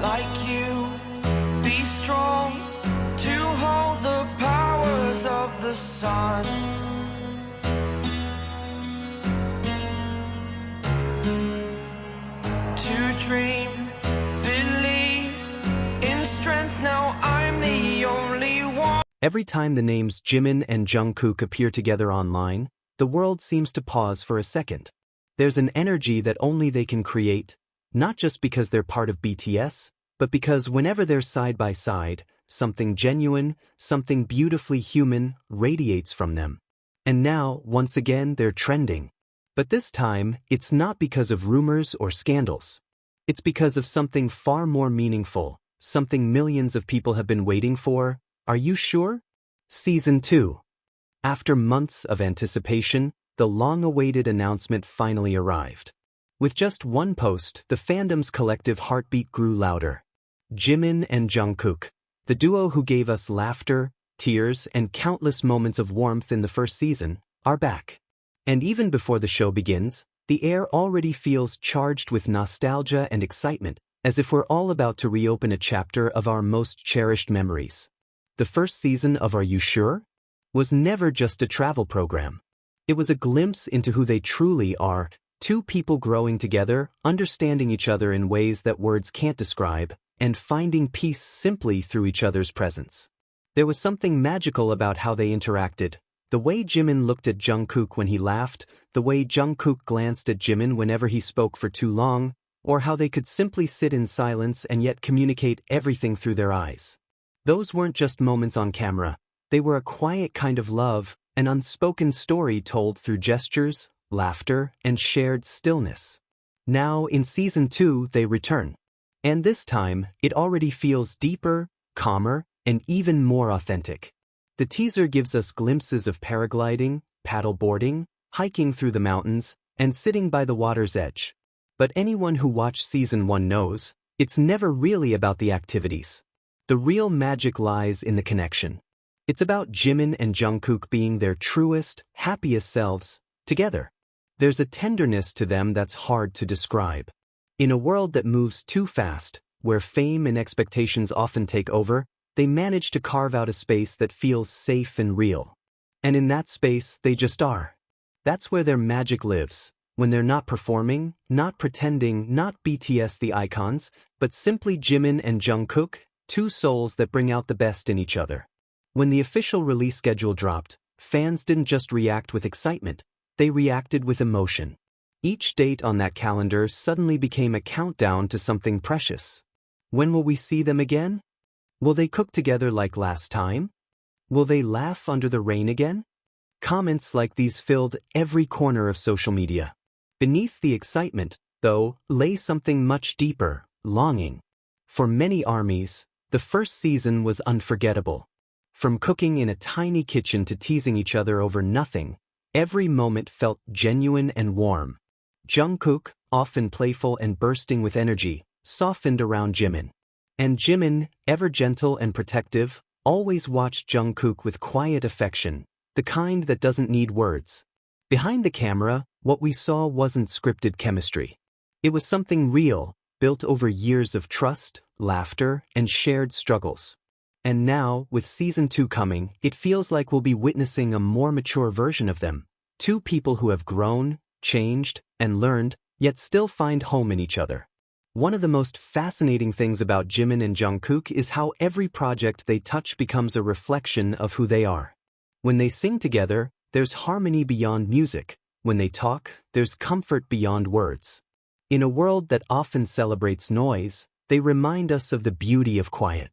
like you. Be strong to hold the powers of the sun. To dream, believe in strength. Now I'm the only one. Every time the names Jimin and Jungkook appear together online, the world seems to pause for a second. There's an energy that only they can create, not just because they're part of BTS, but because whenever they're side by side, something genuine, something beautifully human, radiates from them. And now, once again, they're trending. But this time, it's not because of rumors or scandals. It's because of something far more meaningful, something millions of people have been waiting for. Are you sure? Season 2. After months of anticipation, the long-awaited announcement finally arrived. With just one post, the fandom's collective heartbeat grew louder. Jimin and Jungkook, the duo who gave us laughter, tears, and countless moments of warmth in the first season, are back. And even before the show begins, the air already feels charged with nostalgia and excitement, as if we're all about to reopen a chapter of our most cherished memories. The first season of Are You Sure? Was never just a travel program. It was a glimpse into who they truly are, two people growing together, understanding each other in ways that words can't describe, and finding peace simply through each other's presence. There was something magical about how they interacted. The way Jimin looked at Jungkook when he laughed, the way Jungkook glanced at Jimin whenever he spoke for too long, or how they could simply sit in silence and yet communicate everything through their eyes. Those weren't just moments on camera. They were a quiet kind of love, an unspoken story told through gestures, laughter, and shared stillness. Now, in Season 2, they return. And this time, it already feels deeper, calmer, and even more authentic. The teaser gives us glimpses of paragliding, paddleboarding, hiking through the mountains, and sitting by the water's edge. But anyone who watched Season 1 knows, it's never really about the activities. The real magic lies in the connection. It's about Jimin and Jungkook being their truest, happiest selves, together. There's a tenderness to them that's hard to describe. In a world that moves too fast, where fame and expectations often take over, they manage to carve out a space that feels safe and real. And in that space, they just are. That's where their magic lives, when they're not performing, not pretending, not BTS the icons, but simply Jimin and Jungkook, two souls that bring out the best in each other. When the official release schedule dropped, fans didn't just react with excitement, they reacted with emotion. Each date on that calendar suddenly became a countdown to something precious. When will we see them again? Will they cook together like last time? Will they laugh under the rain again? Comments like these filled every corner of social media. Beneath the excitement, though, lay something much deeper, longing. For many armies, the first season was unforgettable. From cooking in a tiny kitchen to teasing each other over nothing, every moment felt genuine and warm. Jungkook, often playful and bursting with energy, softened around Jimin. And Jimin, ever gentle and protective, always watched Jungkook with quiet affection, the kind that doesn't need words. Behind the camera, what we saw wasn't scripted chemistry. It was something real, built over years of trust, laughter, and shared struggles. And now, with Season 2 coming, it feels like we'll be witnessing a more mature version of them. Two people who have grown, changed, and learned, yet still find home in each other. One of the most fascinating things about Jimin and Jungkook is how every project they touch becomes a reflection of who they are. When they sing together, there's harmony beyond music. When they talk, there's comfort beyond words. In a world that often celebrates noise, they remind us of the beauty of quiet.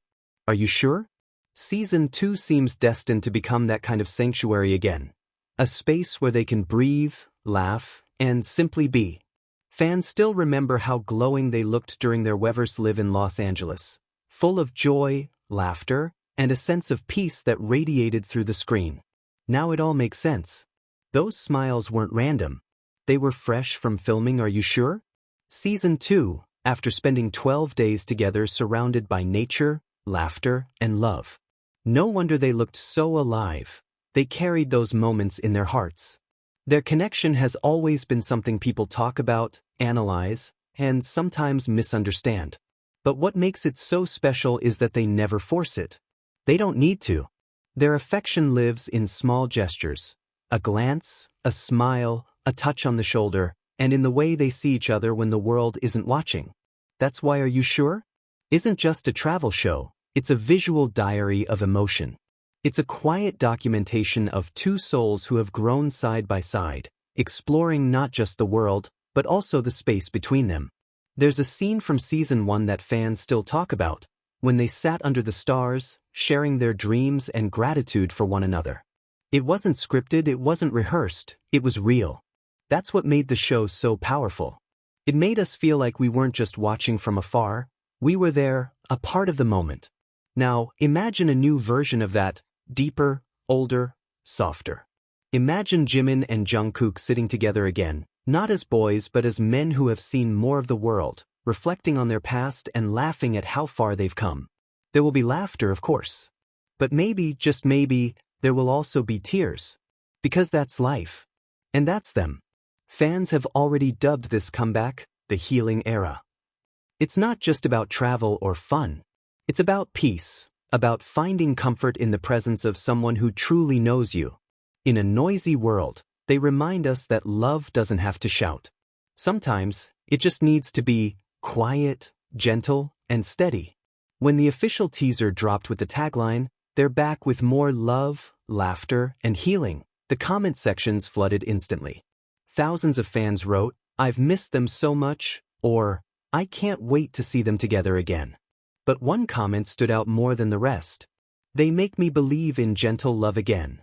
Are you sure? Season 2 seems destined to become that kind of sanctuary again. A space where they can breathe, laugh, and simply be. Fans still remember how glowing they looked during their Weverse live in Los Angeles, full of joy, laughter, and a sense of peace that radiated through the screen. Now it all makes sense. Those smiles weren't random. They were fresh from filming Are You Sure? Season 2, after spending 12 days together surrounded by nature, laughter, and love. No wonder they looked so alive. They carried those moments in their hearts. Their connection has always been something people talk about, analyze, and sometimes misunderstand. But what makes it so special is that they never force it. They don't need to. Their affection lives in small gestures. A glance, a smile, a touch on the shoulder, and in the way they see each other when the world isn't watching. That's Why Are You Sure? Isn't just a travel show, it's a visual diary of emotion. It's a quiet documentation of two souls who have grown side by side, exploring not just the world, but also the space between them. There's a scene from season 1 that fans still talk about, when they sat under the stars, sharing their dreams and gratitude for one another. It wasn't scripted, it wasn't rehearsed, it was real. That's what made the show so powerful. It made us feel like we weren't just watching from afar, we were there, a part of the moment. Now, imagine a new version of that, deeper, older, softer. Imagine Jimin and Jungkook sitting together again, not as boys but as men who have seen more of the world, reflecting on their past and laughing at how far they've come. There will be laughter, of course. But maybe, just maybe, there will also be tears. Because that's life. And that's them. Fans have already dubbed this comeback the healing era. It's not just about travel or fun. It's about peace, about finding comfort in the presence of someone who truly knows you. In a noisy world, they remind us that love doesn't have to shout. Sometimes, it just needs to be quiet, gentle, and steady. When the official teaser dropped with the tagline, "They're back with more love, laughter, and healing," the comment sections flooded instantly. Thousands of fans wrote, "I've missed them so much," or "I can't wait to see them together again." But one comment stood out more than the rest. "They make me believe in gentle love again."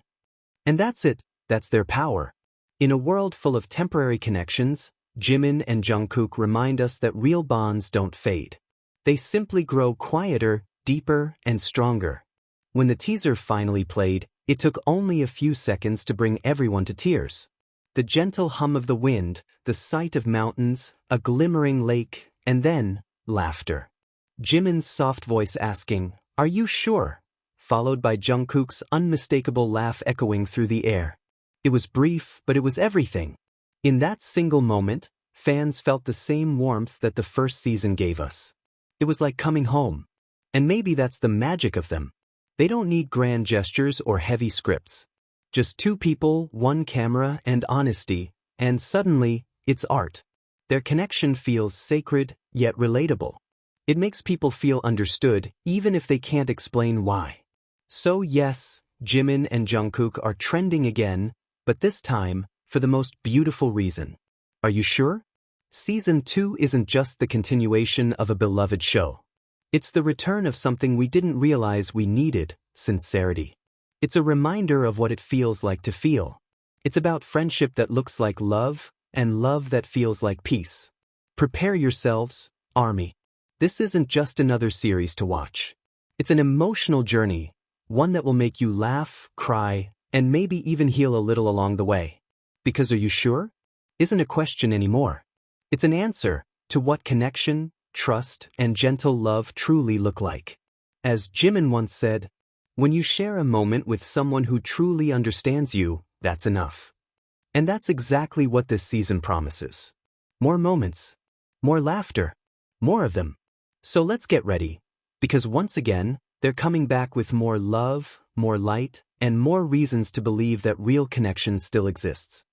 And that's it, that's their power. In a world full of temporary connections, Jimin and Jungkook remind us that real bonds don't fade. They simply grow quieter, deeper, and stronger. When the teaser finally played, it took only a few seconds to bring everyone to tears. The gentle hum of the wind, the sight of mountains, a glimmering lake, and then, laughter. Jimin's soft voice asking, "Are you sure?" followed by Jungkook's unmistakable laugh echoing through the air. It was brief, but it was everything. In that single moment, fans felt the same warmth that the first season gave us. It was like coming home. And maybe that's the magic of them. They don't need grand gestures or heavy scripts. Just two people, one camera, and honesty, and suddenly, it's art. Their connection feels sacred, yet relatable. It makes people feel understood, even if they can't explain why. So yes, Jimin and Jungkook are trending again, but this time, for the most beautiful reason. Are you sure? Season 2 isn't just the continuation of a beloved show. It's the return of something we didn't realize we needed, sincerity. It's a reminder of what it feels like to feel. It's about friendship that looks like love, and love that feels like peace. Prepare yourselves, Army. This isn't just another series to watch. It's an emotional journey, one that will make you laugh, cry, and maybe even heal a little along the way. Because are you sure? Isn't a question anymore. It's an answer to what connection, trust, and gentle love truly look like. As Jimin once said, when you share a moment with someone who truly understands you, that's enough. And that's exactly what this season promises. More moments, more laughter, more of them. So let's get ready, because once again, they're coming back with more love, more light, and more reasons to believe that real connection still exists.